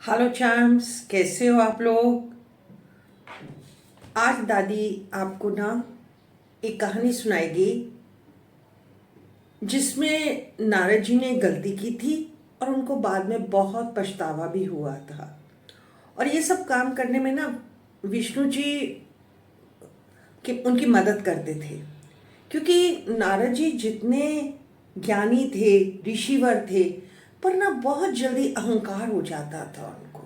Hello champs, कैसे हो आप लोग। आज दादी आपको ना एक कहानी सुनाएगी जिसमें नारद जी ने गलती की थी और उनको बाद में बहुत पछतावा भी हुआ था। और ये सब काम करने में ना विष्णु जी कि उनकी मदद करते थे, क्योंकि नारद जी जितने ज्ञानी थे, ऋषिवर थे, पर ना बहुत जल्दी अहंकार हो जाता था उनको,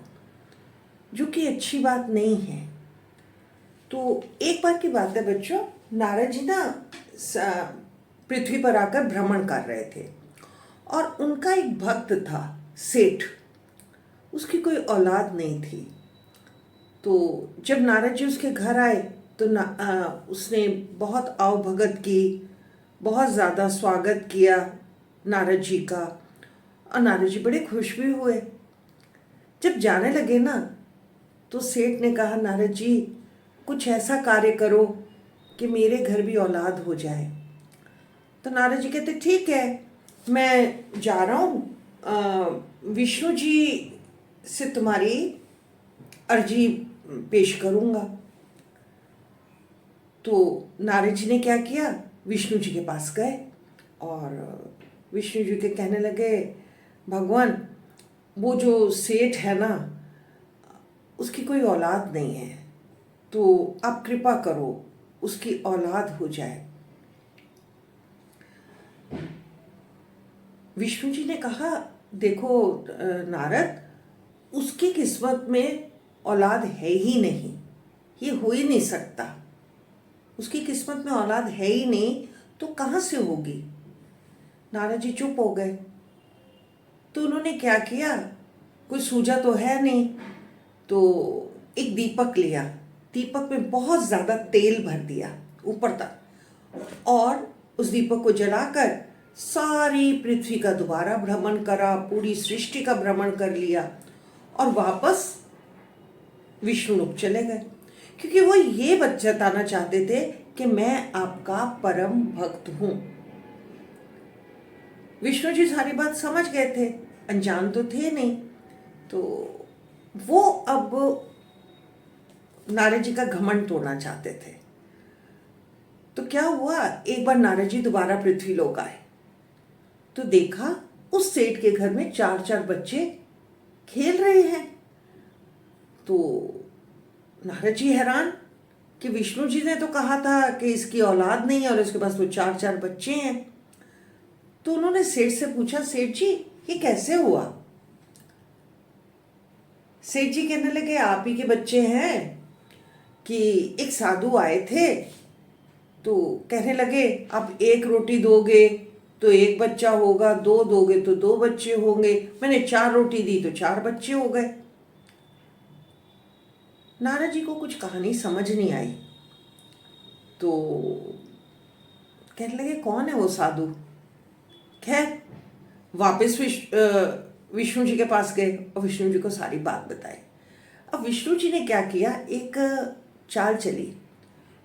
जो कि अच्छी बात नहीं है। तो एक बार की बात है बच्चों, नारद जी ना पृथ्वी पर आकर भ्रमण कर रहे थे और उनका एक भक्त था सेठ। उसकी कोई औलाद नहीं थी। तो जब नारद जी उसके घर आए तो उसने बहुत आवभगत की, बहुत ज़्यादा स्वागत किया नारद जी का। और नारद जी बड़े खुश भी हुए। जब जाने लगे ना तो सेठ ने कहा, नारद जी कुछ ऐसा कार्य करो कि मेरे घर भी औलाद हो जाए। तो नारद जी कहते ठीक है, मैं जा रहा हूँ, विष्णु जी से तुम्हारी अर्जी पेश करूँगा। तो नारद जी ने क्या किया, विष्णु जी के पास गए और विष्णु जी के कहने लगे, भगवान वो जो सेठ है ना उसकी कोई औलाद नहीं है, तो आप कृपा करो उसकी औलाद हो जाए। विष्णु जी ने कहा, देखो नारद, उसकी किस्मत में औलाद है ही नहीं, ये हो ही नहीं सकता। उसकी किस्मत में औलाद है ही नहीं तो कहाँ से होगी। नारद जी चुप हो गए। तो उन्होंने क्या किया, कोई सूझा तो है नहीं, तो एक दीपक लिया, दीपक में बहुत ज़्यादा तेल भर दिया ऊपर तक और उस दीपक को जलाकर सारी पृथ्वी का दोबारा भ्रमण करा, पूरी सृष्टि का भ्रमण कर लिया और वापस विष्णु लोक चले गए, क्योंकि वो ये बताना चाहते थे कि मैं आपका परम भक्त हूं। विष्णु जी सारी बात समझ गए थे, अनजान तो थे नहीं। तो वो अब नारद जी का घमंड तोड़ना चाहते थे। तो क्या हुआ, एक बार नारद जी दोबारा पृथ्वी लोक आए तो देखा उस सेठ के घर में चार चार बच्चे खेल रहे हैं। तो नारद जी हैरान कि विष्णु जी ने तो कहा था कि इसकी औलाद नहीं है और इसके पास तो चार चार बच्चे हैं। तो उन्होंने सेठ से पूछा, सेठ जी ये कैसे हुआ। सेठ जी कहने लगे, आप ही के बच्चे हैं कि एक साधु आए थे तो कहने लगे आप एक रोटी दोगे तो एक बच्चा होगा, दो दोगे तो दो बच्चे होंगे, मैंने चार रोटी दी तो चार बच्चे हो गए। नारद जी को कुछ कहानी समझ नहीं आई। तो कहने लगे कौन है वो साधु। खैर वापस विष्णु जी के पास गए और विष्णु जी को सारी बात बताई। अब विष्णु जी ने क्या किया, एक चाल चली।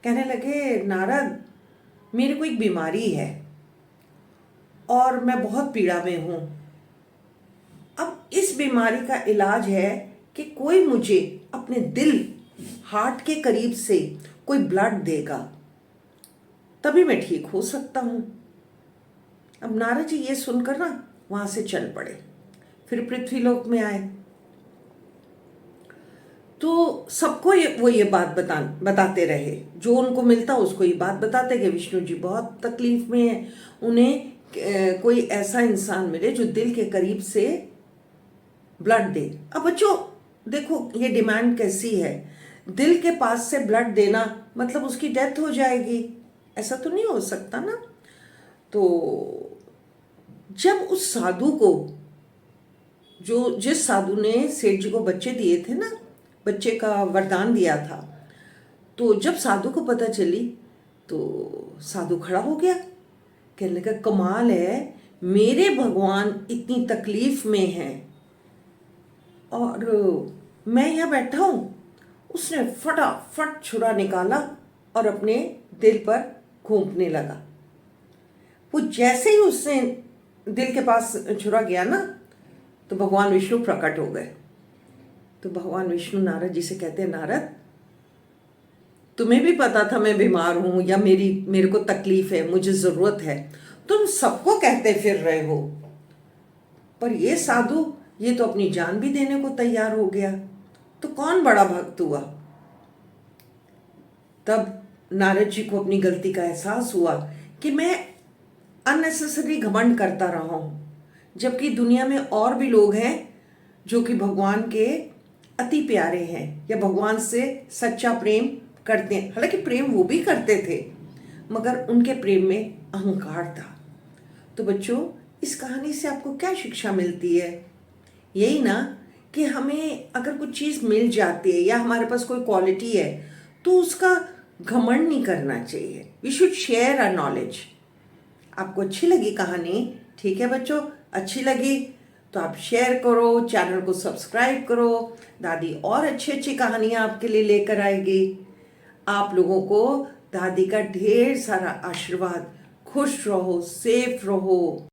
कहने लगे, नारद मेरे को एक बीमारी है और मैं बहुत पीड़ा में हूँ। अब इस बीमारी का इलाज है कि कोई मुझे अपने दिल, हार्ट के करीब से कोई ब्लड देगा, तभी मैं ठीक हो सकता हूँ। अब नारद जी ये सुनकर ना वहाँ से चल पड़े, फिर पृथ्वी लोक में आए। तो सबको वो ये बात बताते रहे, जो उनको मिलता उसको ये बात बताते कि विष्णु जी बहुत तकलीफ में है, उन्हें कोई ऐसा इंसान मिले जो दिल के करीब से ब्लड दे। अब बच्चों देखो ये डिमांड कैसी है, दिल के पास से ब्लड देना मतलब उसकी डेथ हो जाएगी, ऐसा तो नहीं हो सकता ना। तो जब उस साधु को, जो जिस साधु ने सेठ जी को बच्चे दिए थे ना, बच्चे का वरदान दिया था, तो जब साधु को पता चली तो साधु खड़ा हो गया। कहने लगा, कमाल है, मेरे भगवान इतनी तकलीफ में हैं और मैं यहाँ बैठा हूँ। उसने फटाफट छुरा निकाला और अपने दिल पर घूंपने लगा। वो जैसे ही उसने दिल के पास छुरा गया ना तो भगवान विष्णु प्रकट हो गए तो भगवान विष्णु नारद जी से कहते हैं, नारद तुम्हें भी पता था मैं बीमार हूं या मेरे को तकलीफ है, मुझे जरूरत है, तुम सबको कहते फिर रहे हो, पर ये साधु ये तो अपनी जान भी देने को तैयार हो गया, तो कौन बड़ा भक्त हुआ। तब नारद जी को अपनी गलती का एहसास हुआ कि मैं अननेसेसरी घमंड करता रहा हूं, जबकि दुनिया में और भी लोग हैं जो कि भगवान के अति प्यारे हैं या भगवान से सच्चा प्रेम करते हैं। हालांकि प्रेम वो भी करते थे, मगर उनके प्रेम में अहंकार था। तो बच्चों, इस कहानी से आपको क्या शिक्षा मिलती है? यही ना कि हमें अगर कुछ चीज़ मिल जाती है या हमारे पास कोई क्वालिटी है तो उसका घमंड नहीं करना चाहिए। We should share our knowledge. आपको अच्छी लगी कहानी? ठीक है बच्चों, अच्छी लगी तो आप शेयर करो, चैनल को सब्सक्राइब करो। दादी और अच्छी अच्छी कहानियाँ आपके लिए लेकर आएगी। आप लोगों को दादी का ढेर सारा आशीर्वाद। खुश रहो, सेफ रहो।